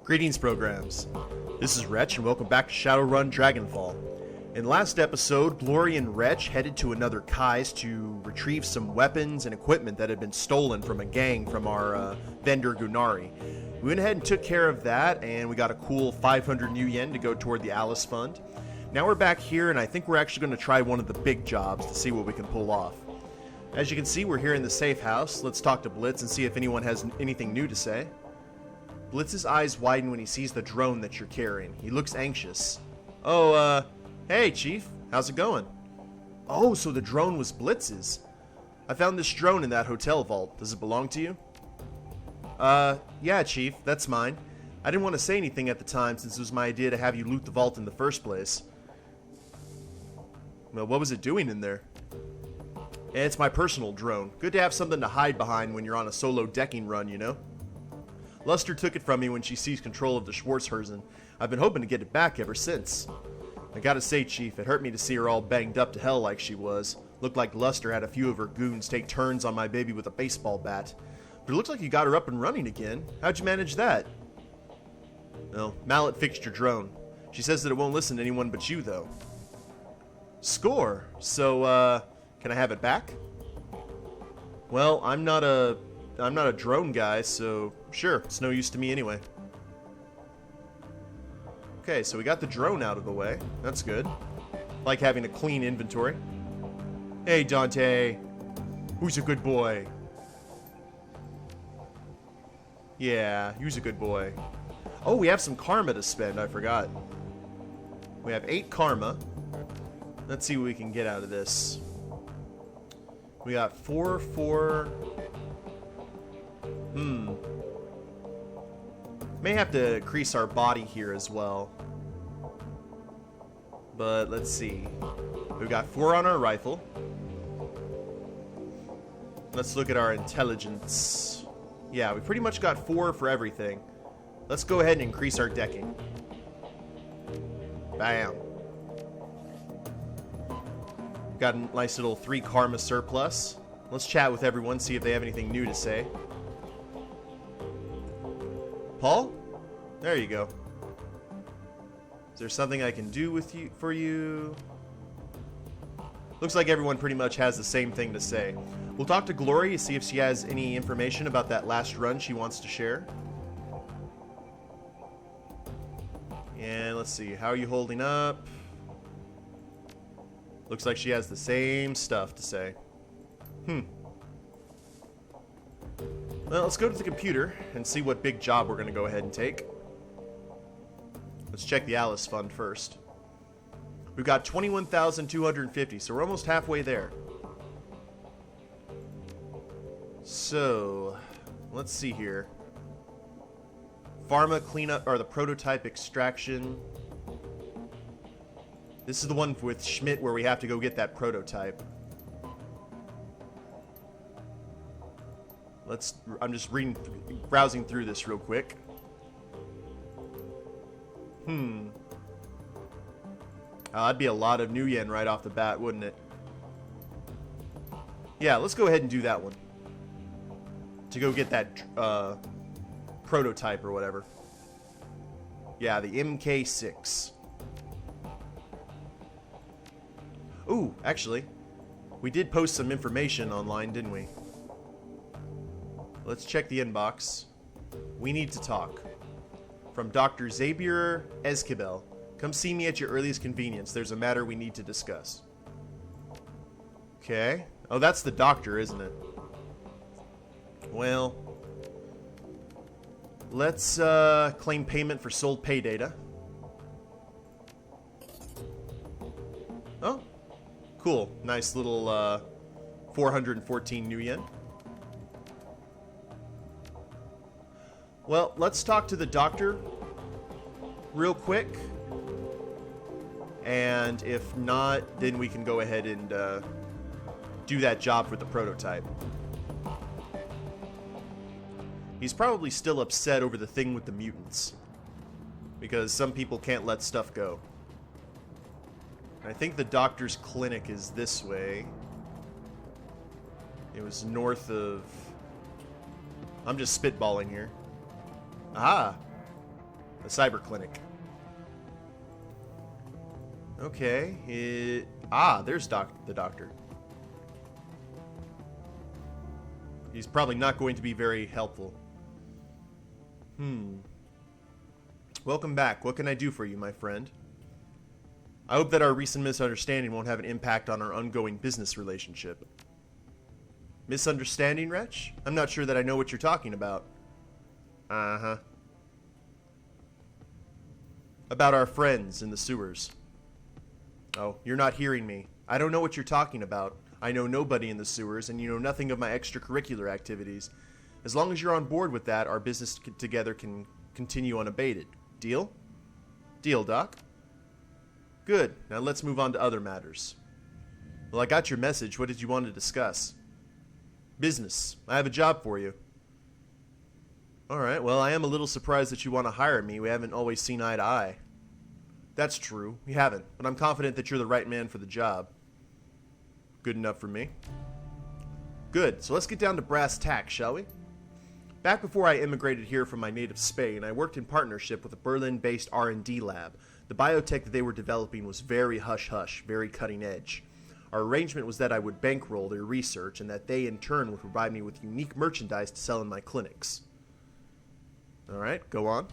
Greetings, programs. This is Wretch, and welcome back to Shadowrun Dragonfall. In the last episode, Glory and Wretch headed to another Kai's to retrieve some weapons and equipment that had been stolen from a gang from our vendor Gunari. We went ahead and took care of that, and we got a cool 500 new yen to go toward the Alice Fund. Now we're back here, and I think we're actually going to try one of the big jobs to see what we can pull off. As you can see, we're here in the Safehouse. Let's talk to Blitz and see if anyone has anything new to say. Blitz's eyes widen when he sees the drone that you're carrying. He looks anxious. Oh, hey, Chief. How's it going? Oh, so the drone was Blitz's. I found this drone in that hotel vault. Does it belong to you? Yeah, Chief. That's mine. I didn't want to say anything at the time since it was my idea to have you loot the vault in the first place. Well, what was it doing in there? It's my personal drone. Good to have something to hide behind when you're on a solo decking run, you know? Luster took it from me when she seized control of the Schwarzherzen. I've been hoping to get it back ever since. I gotta say, Chief, it hurt me to see her all banged up to hell like she was. Looked like Luster had a few of her goons take turns on my baby with a baseball bat. But it looks like you got her up and running again. How'd you manage that? Well, Mallet fixed your drone. She says that it won't listen to anyone but you, though. Score! So, can I have it back? Well, I'm not a drone guy, so sure, it's no use to me anyway. Okay, so we got the drone out of the way. That's good. Like having a clean inventory. Hey, Dante. Who's a good boy? Yeah, who's a good boy? Oh, we have some karma to spend. I forgot. We have 8 karma. Let's see what we can get out of this. We got 4. May have to increase our body here as well. But let's see. We've got 4 on our rifle. Let's look at our intelligence. Yeah, we pretty much got 4 for everything. Let's go ahead and increase our decking. Bam. Got a nice little 3 karma surplus. Let's chat with everyone, see if they have anything new to say. Paul? There you go. Is there something I can do for you? Looks like everyone pretty much has the same thing to say. We'll talk to Glory to see if she has any information about that last run she wants to share. And let's see, how are you holding up? Looks like she has the same stuff to say. Well, let's go to the computer and see what big job we're going to go ahead and take. Let's check the Alice Fund first. We've got 21,250, so we're almost halfway there. So, let's see here. Pharma cleanup, or the prototype extraction. This is the one with Schmidt where we have to go get that prototype. I'm just browsing through this real quick. That'd be a lot of new yen right off the bat, wouldn't it? Yeah, let's go ahead and do that one. To go get that prototype or whatever. Yeah, the MK6. Ooh, actually, we did post some information online, didn't we? Let's check the inbox. We need to talk. From Doctor Ezkibel. Come see me at your earliest convenience. There's a matter we need to discuss. Okay. Oh, that's the doctor, isn't it? Well, let's claim payment for sold pay data. Oh, cool. Nice little 414 new yen. Well, let's talk to the doctor real quick. And if not, then we can go ahead and do that job for the prototype. He's probably still upset over the thing with the mutants. Because some people can't let stuff go. I think the doctor's clinic is this way. It was north of... I'm just spitballing here. Aha! A cyber clinic. Okay. There's the doctor. He's probably not going to be very helpful. Welcome back. What can I do for you, my friend? I hope that our recent misunderstanding won't have an impact on our ongoing business relationship. Misunderstanding, Wretch? I'm not sure that I know what you're talking about. Uh-huh. About our friends in the sewers. Oh, you're not hearing me. I don't know what you're talking about. I know nobody in the sewers, and you know nothing of my extracurricular activities. As long as you're on board with that, our business together can continue unabated. Deal? Deal, Doc. Good. Now let's move on to other matters. Well, I got your message. What did you want to discuss? Business. I have a job for you. Alright, well, I am a little surprised that you want to hire me. We haven't always seen eye to eye. That's true. We haven't, but I'm confident that you're the right man for the job. Good enough for me. Good, so let's get down to brass tacks, shall we? Back before I immigrated here from my native Spain, I worked in partnership with a Berlin-based R&D lab. The biotech that they were developing was very hush-hush, very cutting-edge. Our arrangement was that I would bankroll their research and that they, in turn, would provide me with unique merchandise to sell in my clinics. Alright, go on.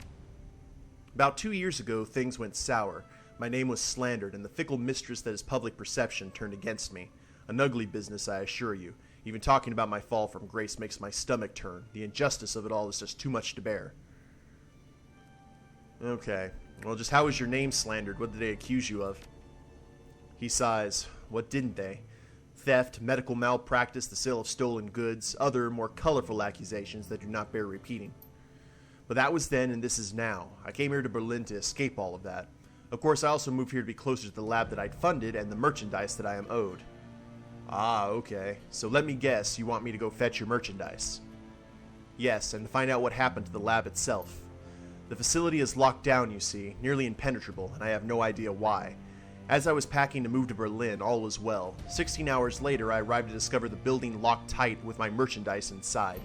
About 2 years ago, things went sour. My name was slandered, and the fickle mistress that is public perception turned against me. An ugly business, I assure you. Even talking about my fall from grace makes my stomach turn. The injustice of it all is just too much to bear. Okay. Well, just how was your name slandered? What did they accuse you of? He sighs. What didn't they? Theft, medical malpractice, the sale of stolen goods, other, more colorful accusations that do not bear repeating. But that was then, and this is now. I came here to Berlin to escape all of that. Of course, I also moved here to be closer to the lab that I'd funded and the merchandise that I am owed. Ah, okay. So let me guess, you want me to go fetch your merchandise? Yes, and to find out what happened to the lab itself. The facility is locked down, you see, nearly impenetrable, and I have no idea why. As I was packing to move to Berlin, all was well. 16 hours later, I arrived to discover the building locked tight with my merchandise inside.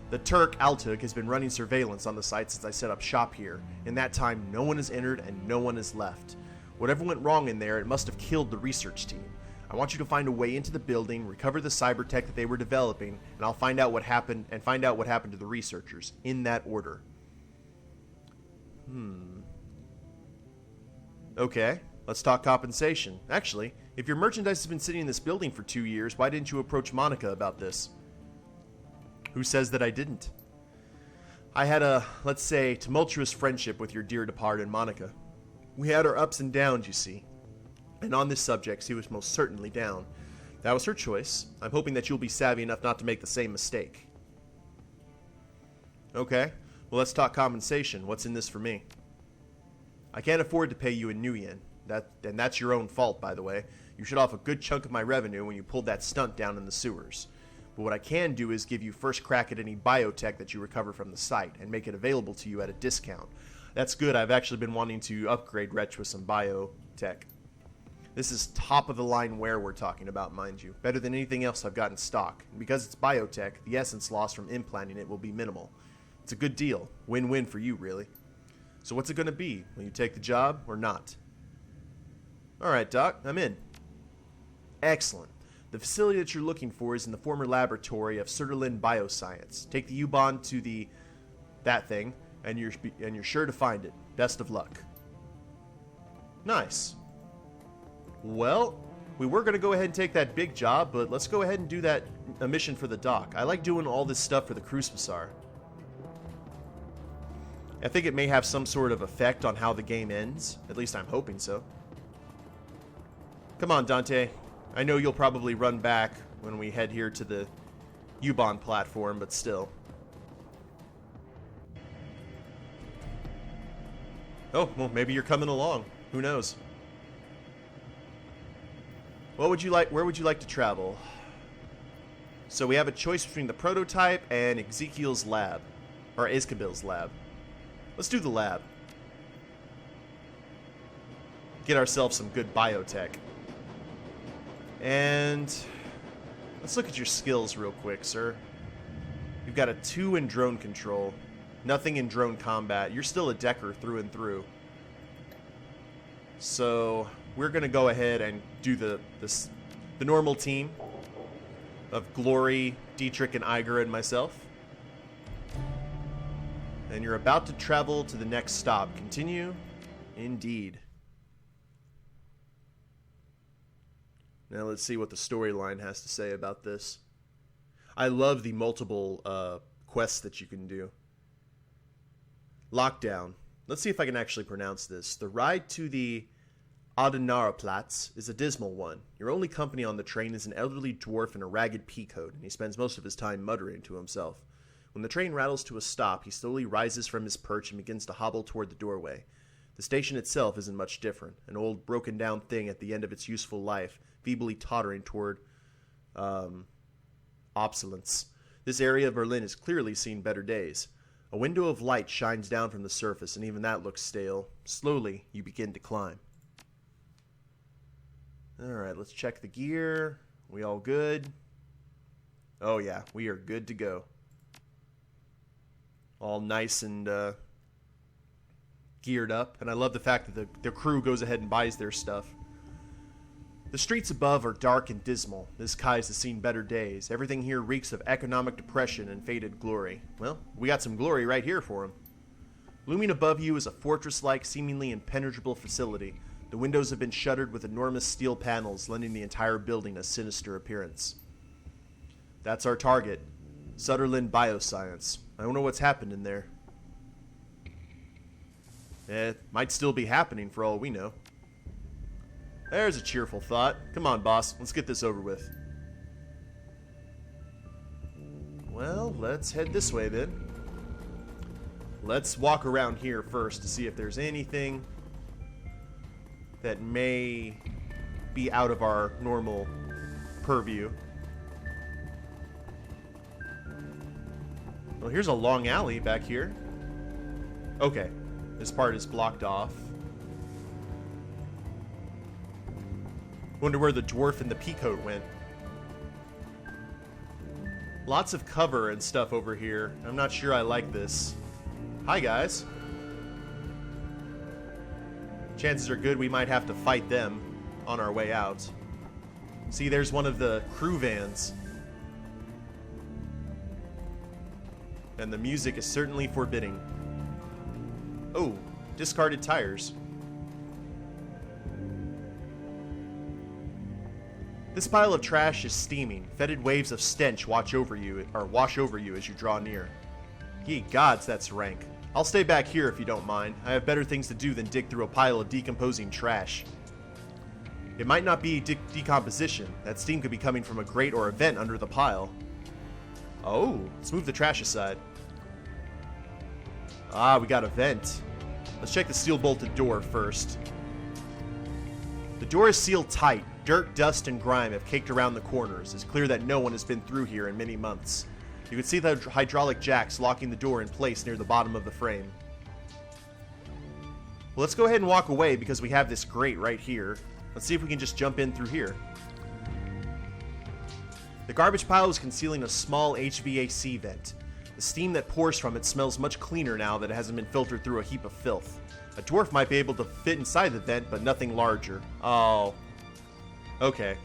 The Turk, Altug, has been running surveillance on the site since I set up shop here. In that time, no one has entered and no one has left. Whatever went wrong in there, it must have killed the research team. I want you to find a way into the building, recover the cyber tech that they were developing, and I'll find out what happened to the researchers, in that order. Okay, let's talk compensation. Actually, if your merchandise has been sitting in this building for 2 years, why didn't you approach Monica about this? Who says that I didn't? I had a, let's say, tumultuous friendship with your dear departed Monica. We had our ups and downs, you see. And on this subject, she was most certainly down. That was her choice. I'm hoping that you'll be savvy enough not to make the same mistake. Okay, well, let's talk compensation. What's in this for me? I can't afford to pay you in new yen. And that's your own fault, by the way. You shut off a good chunk of my revenue when you pulled that stunt down in the sewers. But what I can do is give you first crack at any biotech that you recover from the site and make it available to you at a discount. That's good. I've actually been wanting to upgrade Wretch with some biotech. This is top-of-the-line ware we're talking about, mind you. Better than anything else I've got in stock. And because it's biotech, the essence loss from implanting it will be minimal. It's a good deal. Win-win for you, really. So what's it going to be? Will you take the job or not? Alright, Doc. I'm in. Excellent. The facility that you're looking for is in the former laboratory of Serterlin Bioscience. Take the U-Bahn to that thing, and you're sure to find it. Best of luck. Nice. Well, we were going to go ahead and take that big job, but let's go ahead and do that mission for the dock. I like doing all this stuff for the Crucificar. I think it may have some sort of effect on how the game ends. At least I'm hoping so. Come on, Dante. I know you'll probably run back when we head here to the U-Bahn platform, but still. Oh, well, maybe you're coming along. Who knows? Where would you like to travel? So we have a choice between the prototype and Ezekiel's lab. Or Ezkibel's lab. Let's do the lab. Get ourselves some good biotech. And let's look at your skills real quick, sir. You've got a 2 in drone control. Nothing in drone combat. You're still a decker through and through. So we're going to go ahead and do the normal team of Glory, Dietrich, and Iger, and myself. And you're about to travel to the next stop. Continue. Indeed. Now let's see what the storyline has to say about this. I love the multiple quests that you can do. Lockdown. Let's see if I can actually pronounce this. The ride to the Adenauerplatz is a dismal one. Your only company on the train is an elderly dwarf in a ragged peacoat, and he spends most of his time muttering to himself. When the train rattles to a stop, he slowly rises from his perch and begins to hobble toward the doorway. The station itself isn't much different. An old, broken-down thing at the end of its useful life, feebly tottering toward obsolescence. This area of Berlin has clearly seen better days. A window of light shines down from the surface, and even that looks stale. Slowly, you begin to climb. Alright, let's check the gear. We all good? Oh yeah, we are good to go. All nice and geared up. And I love the fact that the crew goes ahead and buys their stuff. The streets above are dark and dismal. This Kais has seen better days. Everything here reeks of economic depression and faded glory. Well, we got some glory right here for him. Looming above you is a fortress-like, seemingly impenetrable facility. The windows have been shuttered with enormous steel panels, lending the entire building a sinister appearance. That's our target. Sutherland Bioscience. I don't know what's happened in there. It might still be happening for all we know. There's a cheerful thought. Come on, boss. Let's get this over with. Well, let's head this way then. Let's walk around here first to see if there's anything that may be out of our normal purview. Well, here's a long alley back here. Okay, this part is blocked off. Wonder where the dwarf and the peacoat went. Lots of cover and stuff over here. I'm not sure I like this. Hi, guys. Chances are good we might have to fight them on our way out. See, there's one of the crew vans. And the music is certainly forbidding. Oh, discarded tires. This pile of trash is steaming. Fetid waves of stench wash over you as you draw near. Ye gods, that's rank. I'll stay back here if you don't mind. I have better things to do than dig through a pile of decomposing trash. It might not be decomposition. That steam could be coming from a grate or a vent under the pile. Oh, let's move the trash aside. Ah, we got a vent. Let's check the steel-bolted door first. The door is sealed tight. Dirt, dust, and grime have caked around the corners. It's clear that no one has been through here in many months. You can see the hydraulic jacks locking the door in place near the bottom of the frame. Well, let's go ahead and walk away because we have this grate right here. Let's see if we can just jump in through here. The garbage pile is concealing a small HVAC vent. The steam that pours from it smells much cleaner now that it hasn't been filtered through a heap of filth. A dwarf might be able to fit inside the vent, but nothing larger. Oh. Okay.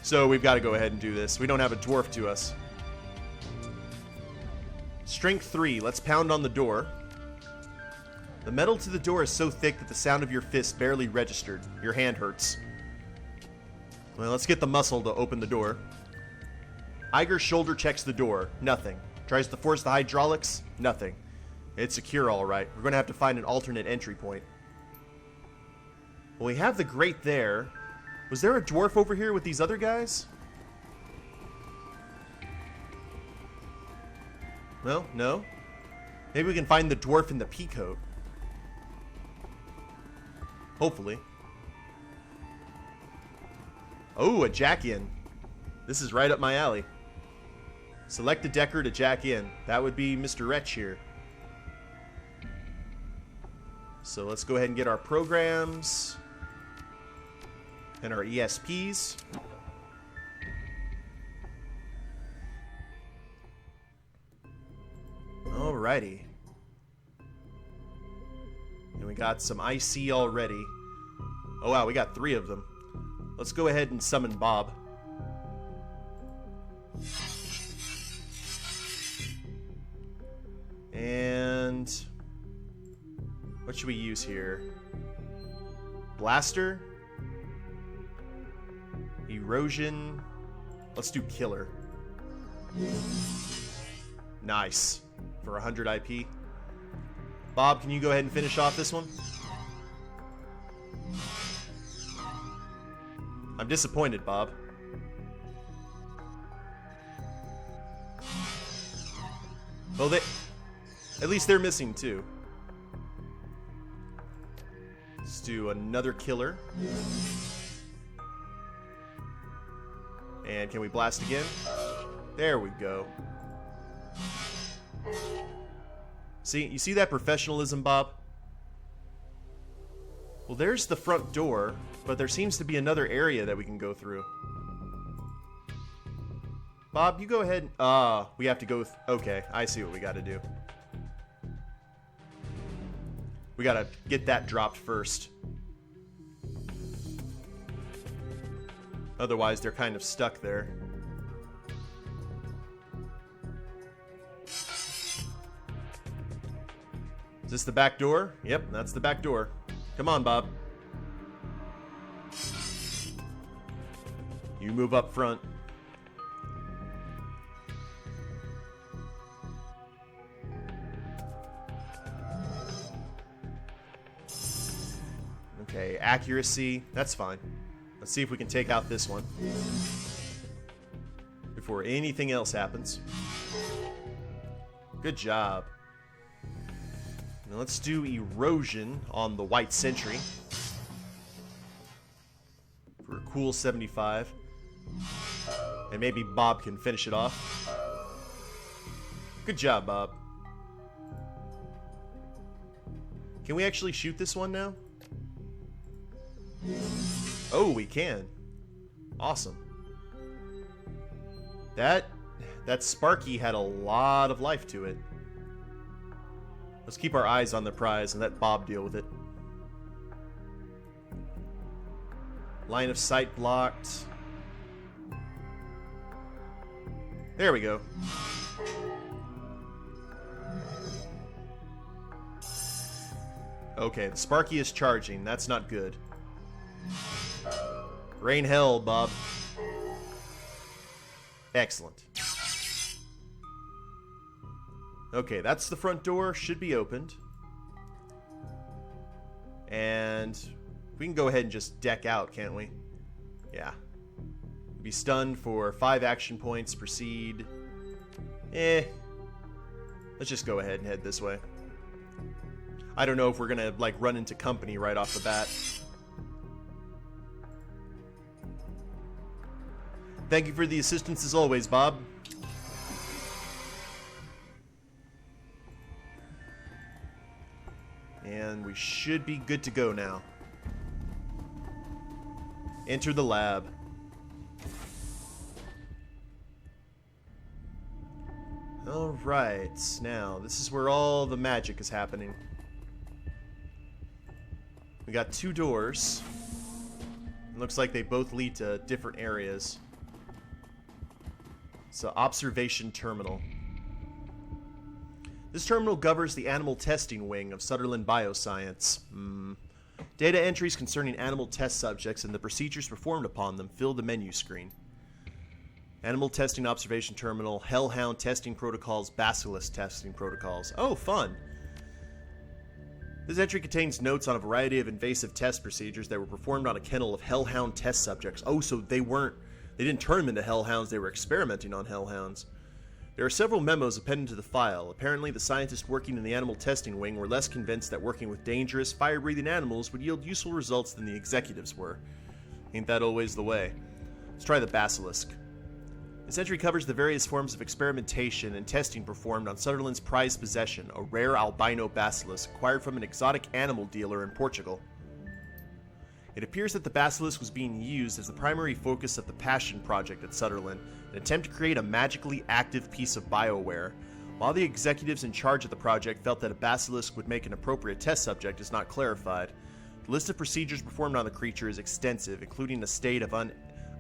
So we've got to go ahead and do this. We don't have a dwarf to us. Strength 3. Let's pound on the door. The metal to the door is so thick that the sound of your fist barely registered. Your hand hurts. Well, let's get the muscle to open the door. Iger shoulder checks the door. Nothing. Tries to force the hydraulics. Nothing. It's secure, all right. We're going to have to find an alternate entry point. Well, we have the grate there. Was there a dwarf over here with these other guys? Well, no. Maybe we can find the dwarf in the peacoat. Hopefully. Oh, a jack-in. This is right up my alley. Select a decker to jack in. That would be Mr. Wretch here. So let's go ahead and get our programs and our ESPs. Alrighty. And we got some IC already. Oh wow, we got 3 of them. Let's go ahead and summon Bob. And what should we use here? Blaster? Erosion? Let's do Killer. Nice. For 100 IP. Bob, can you go ahead and finish off this one? I'm disappointed, Bob. Well, at least they're missing 2. Let's do another Killer. And can we blast again? There we go. See, you see that professionalism, Bob? Well, there's the front door, but there seems to be another area that we can go through. Bob, you go ahead. We have to go. Okay, I see what we got to do. We got to get that dropped first. Otherwise, they're kind of stuck there. Is this the back door? Yep, that's the back door. Come on, Bob. You move up front. Okay, accuracy. That's fine. Let's see if we can take out this one before anything else happens. Good job. Now let's do erosion on the white sentry for a cool 75. And maybe Bob can finish it off. Good job, Bob. Can we actually shoot this one now? Oh, we can. Awesome. That Sparky had a lot of life to it. Let's keep our eyes on the prize and let Bob deal with it. Line of sight blocked. There we go. Okay, the Sparky is charging. That's not good. Rain hell, Bob. Excellent. Okay, that's the front door. Should be opened. And we can go ahead and just deck out, can't we? Yeah. Be stunned for 5 action points. Proceed. Let's just go ahead and head this way. I don't know if we're gonna, like, run into company right off the bat. Thank you for the assistance as always, Bob. And we should be good to go now. Enter the lab. Alright, now this is where all the magic is happening. We got 2 doors. It looks like they both lead to different areas. So, observation terminal. This terminal governs the animal testing wing of Sutherland Bioscience. Data entries concerning animal test subjects and the procedures performed upon them fill the menu screen. Animal testing observation terminal, Hellhound testing protocols, Basilisk testing protocols. Oh, fun! This entry contains notes on a variety of invasive test procedures that were performed on a kennel of Hellhound test subjects. Oh, so they didn't turn them into Hellhounds, they were experimenting on Hellhounds. There are several memos appended to the file. Apparently, the scientists working in the animal testing wing were less convinced that working with dangerous, fire-breathing animals would yield useful results than the executives were. Ain't that always the way? Let's try the Basilisk. This entry covers the various forms of experimentation and testing performed on Sutherland's prized possession, a rare albino basilisk acquired from an exotic animal dealer in Portugal. It appears that the basilisk was being used as the primary focus of the Passion Project at Sutherland, an attempt to create a magically active piece of bioware. While the executives in charge of the project felt that a basilisk would make an appropriate test subject is not clarified, the list of procedures performed on the creature is extensive, including a state of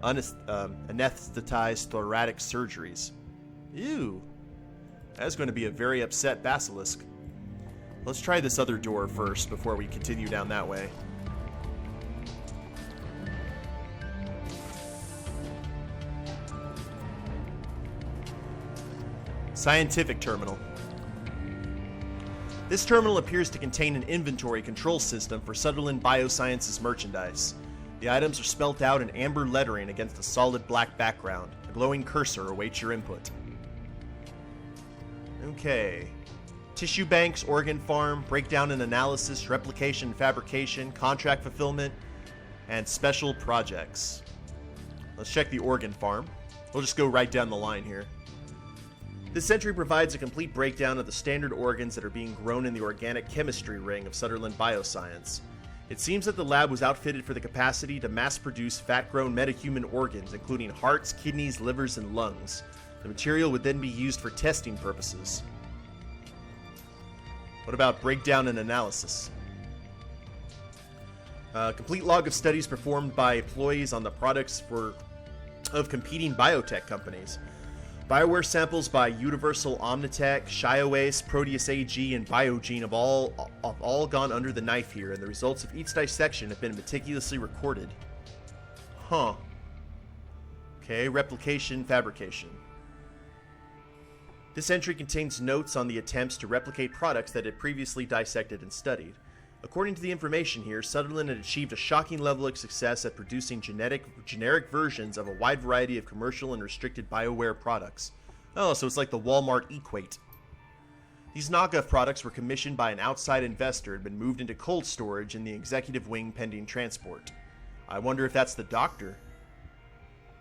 anesthetized thoracic surgeries. Ew. That's going to be a very upset basilisk. Let's try this other door first before we continue down that way. Scientific terminal. This terminal appears to contain an inventory control system for Sutherland Biosciences merchandise. The items are spelt out in amber lettering against a solid black background. A glowing cursor awaits your input. Okay. Tissue banks, organ farm, breakdown and analysis, replication and fabrication, contract fulfillment, and special projects. Let's check the organ farm. We'll just go right down the line here. This entry provides a complete breakdown of the standard organs that are being grown in the organic chemistry ring of Sutherland Bioscience. It seems that the lab was outfitted for the capacity to mass-produce fat-grown metahuman organs, including hearts, kidneys, livers, and lungs. The material would then be used for testing purposes. What about breakdown and analysis? Complete log of studies performed by employees on the products of competing biotech companies. Bioware samples by Universal Omnitech, Shioase, Proteus AG, and Biogene have all gone under the knife here, and the results of each dissection have been meticulously recorded. Huh. Okay, replication, fabrication. This entry contains notes on the attempts to replicate products that had previously dissected and studied. According to the information here, Sutherland had achieved a shocking level of success at producing generic versions of a wide variety of commercial and restricted BioWare products. Oh, so it's like the Walmart Equate. These knockoff products were commissioned by an outside investor and been moved into cold storage in the executive wing pending transport. I wonder if that's the doctor.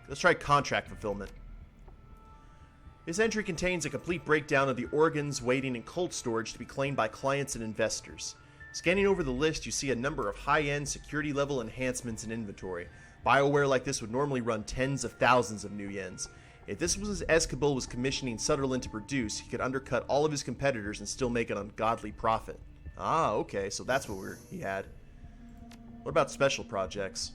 Let's try contract fulfillment. This entry contains a complete breakdown of the organs waiting in cold storage to be claimed by clients and investors. Scanning over the list, you see a number of high-end security-level enhancements in inventory. BioWare like this would normally run tens of thousands of new yens. If this was as Ezkibel was commissioning Sutherland to produce, he could undercut all of his competitors and still make an ungodly profit. Ah, okay, so that's what he had. What about special projects?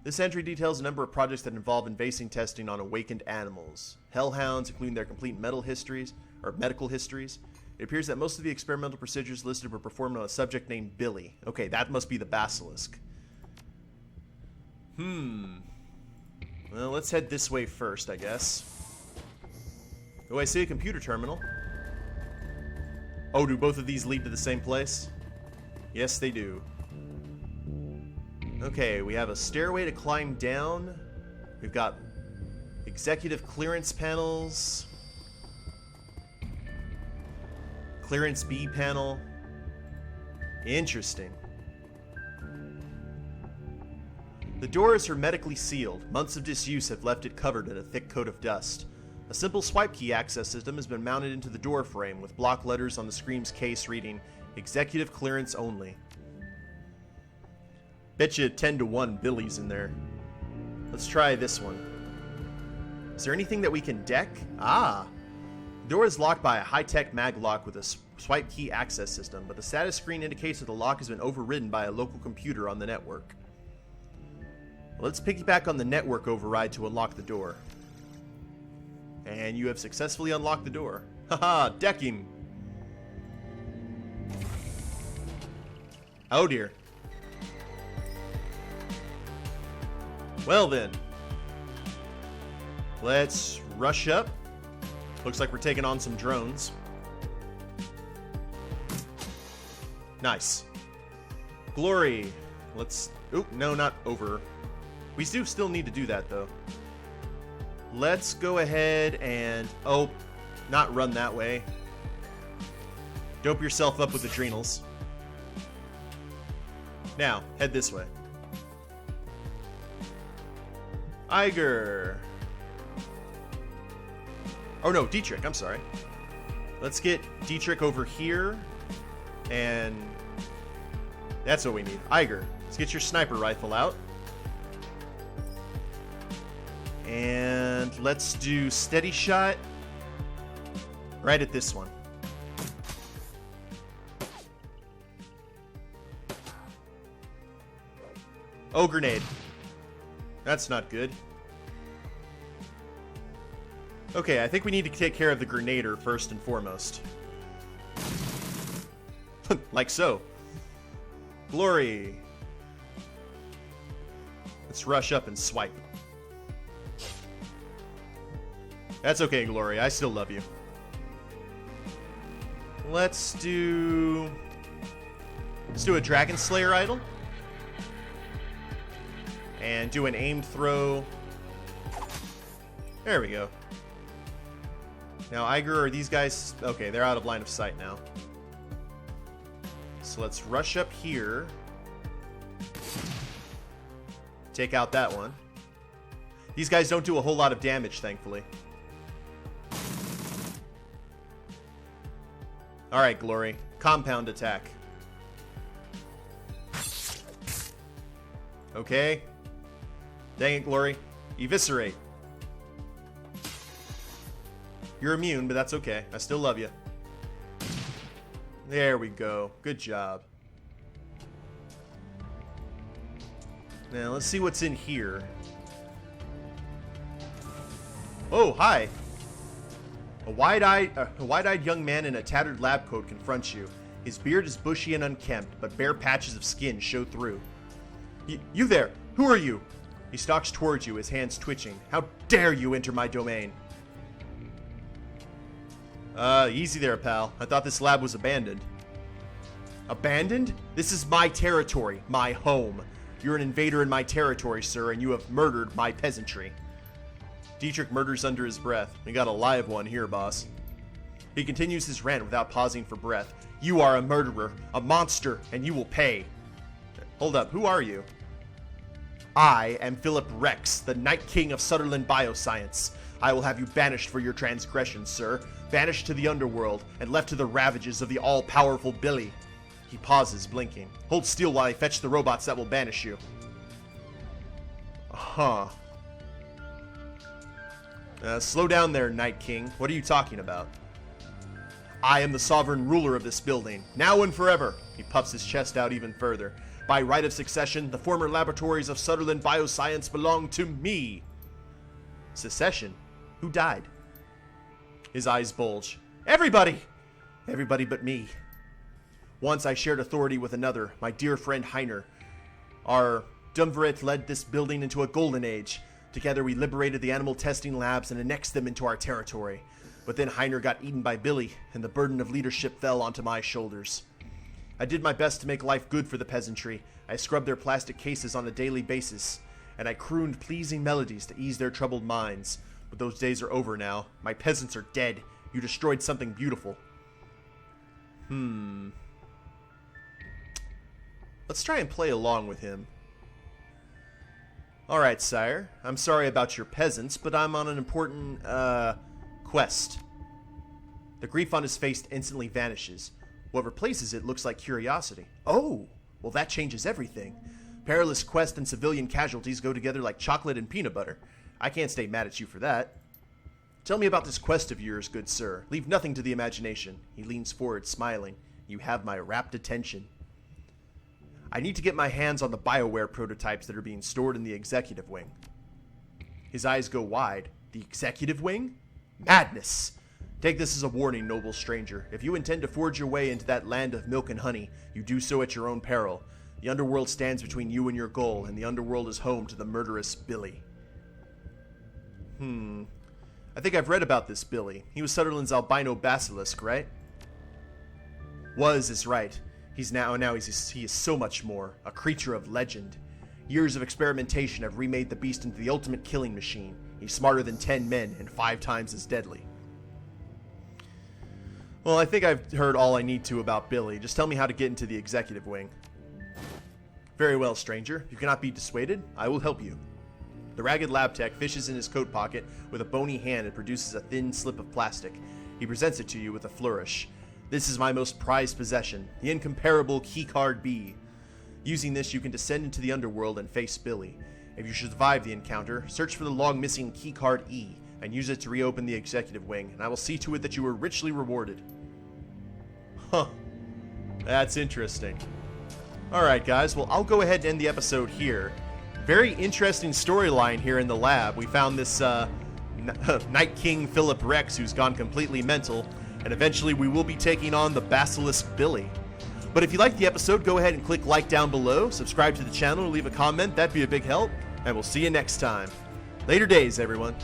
This entry details a number of projects that involve invasive testing on awakened animals. Hellhounds, including their complete medical histories. It appears that most of the experimental procedures listed were performed on a subject named Billy. Okay, that must be the basilisk. Well, let's head this way first, I guess. Oh, I see a computer terminal. Oh, do both of these lead to the same place? Yes, they do. Okay, we have a stairway to climb down. We've got executive clearance panels. Clearance B panel. Interesting. The door is hermetically sealed. Months of disuse have left it covered in a thick coat of dust. A simple swipe key access system has been mounted into the door frame with block letters on the screen's case reading, "Executive clearance only." Bet you 10 to 1 Billy's in there. Let's try this one. Is there anything that we can deck? Ah! The door is locked by a high-tech mag lock with a swipe key access system, but the status screen indicates that the lock has been overridden by a local computer on the network. Let's piggyback on the network override to unlock the door. And you have successfully unlocked the door. Haha, decking! Oh dear. Well then. Let's rush up. Looks like we're taking on some drones. Nice. Glory. Let's... Oop, no, not over. We do still need to do that, though. Let's go ahead and... Oh, not run that way. Dope yourself up with adrenals. Now, head this way. Iger. Oh no, Dietrich, I'm sorry. Let's get Dietrich over here. And that's what we need. Iger, let's get your sniper rifle out. And let's do steady shot. Right at this one. Oh, grenade. That's not good. Okay, I think we need to take care of the grenader first and foremost. Like so. Glory. Let's rush up and swipe. That's okay, Glory. I still love you. Let's do a Dragon Slayer idol. And do an aimed throw. There we go. Now, Iger, are these guys... Okay, they're out of line of sight now. So let's rush up here. Take out that one. These guys don't do a whole lot of damage, thankfully. Alright, Glory. Compound attack. Okay. Dang it, Glory. Eviscerate. You're immune, but that's okay. I still love you. There we go. Good job. Now, let's see what's in here. Oh, hi. A wide-eyed young man in a tattered lab coat confronts you. His beard is bushy and unkempt, but bare patches of skin show through. You there! Who are you? He stalks towards you, his hands twitching. How dare you enter my domain? Easy there, pal. I thought this lab was abandoned. Abandoned? This is my territory, my home. You're an invader in my territory, sir, and you have murdered my peasantry. Dietrich murders under his breath. We got a live one here, boss. He continues his rant without pausing for breath. You are a murderer, a monster, and you will pay. Hold up, who are you? I am Phillip Rex, the Knight-King of Sutherland Bioscience. I will have you banished for your transgressions, sir. Banished to the underworld and left to the ravages of the all-powerful Billy. He pauses, blinking. Hold still while I fetch the robots that will banish you. Huh. Slow down there, Knight-King. What are you talking about? I am the sovereign ruler of this building, now and forever. He puffs his chest out even further. By right of succession, the former laboratories of Sutherland Bioscience belong to me. Secession? Who died? His eyes bulge. Everybody! Everybody but me. Once I shared authority with another, my dear friend Heiner. Our Dumvirate led this building into a golden age. Together we liberated the animal testing labs and annexed them into our territory. But then Heiner got eaten by Billy, and the burden of leadership fell onto my shoulders. I did my best to make life good for the peasantry. I scrubbed their plastic cases on a daily basis, and I crooned pleasing melodies to ease their troubled minds. But those days are over now. My peasants are dead. You destroyed something beautiful. Let's try and play along with him. Alright, sire. I'm sorry about your peasants, but I'm on an important, quest. The grief on his face instantly vanishes. What replaces it looks like curiosity. Oh, well that changes everything. Perilous quest and civilian casualties go together like chocolate and peanut butter. I can't stay mad at you for that. Tell me about this quest of yours, good sir. Leave nothing to the imagination. He leans forward, smiling. You have my rapt attention. I need to get my hands on the BioWare prototypes that are being stored in the executive wing. His eyes go wide. The executive wing? Madness! Take this as a warning, noble stranger. If you intend to forge your way into that land of milk and honey, you do so at your own peril. The underworld stands between you and your goal, and the underworld is home to the murderous Billy. I think I've read about this Billy. He was Sutherland's albino basilisk, right? Was is right. He is so much more. A creature of legend. Years of experimentation have remade the beast into the ultimate killing machine. He's smarter than 10 men and 5 times as deadly. Well, I think I've heard all I need to about Billy. Just tell me how to get into the executive wing. Very well, stranger. If you cannot be dissuaded, I will help you. The ragged lab tech fishes in his coat pocket with a bony hand and produces a thin slip of plastic. He presents it to you with a flourish. This is my most prized possession, the incomparable keycard B. Using this, you can descend into the underworld and face Billy. If you should survive the encounter, search for the long-missing keycard E, and use it to reopen the executive wing, and I will see to it that you are richly rewarded. Huh. That's interesting. Alright guys, well I'll go ahead and end the episode here. Very interesting storyline here in the lab. We found this Knight-King Phillip Rex who's gone completely mental, and eventually we will be taking on the Basilisk Billy. But if you liked the episode, go ahead and click like down below, subscribe to the channel, leave a comment, that'd be a big help, and we'll see you next time. Later days, everyone.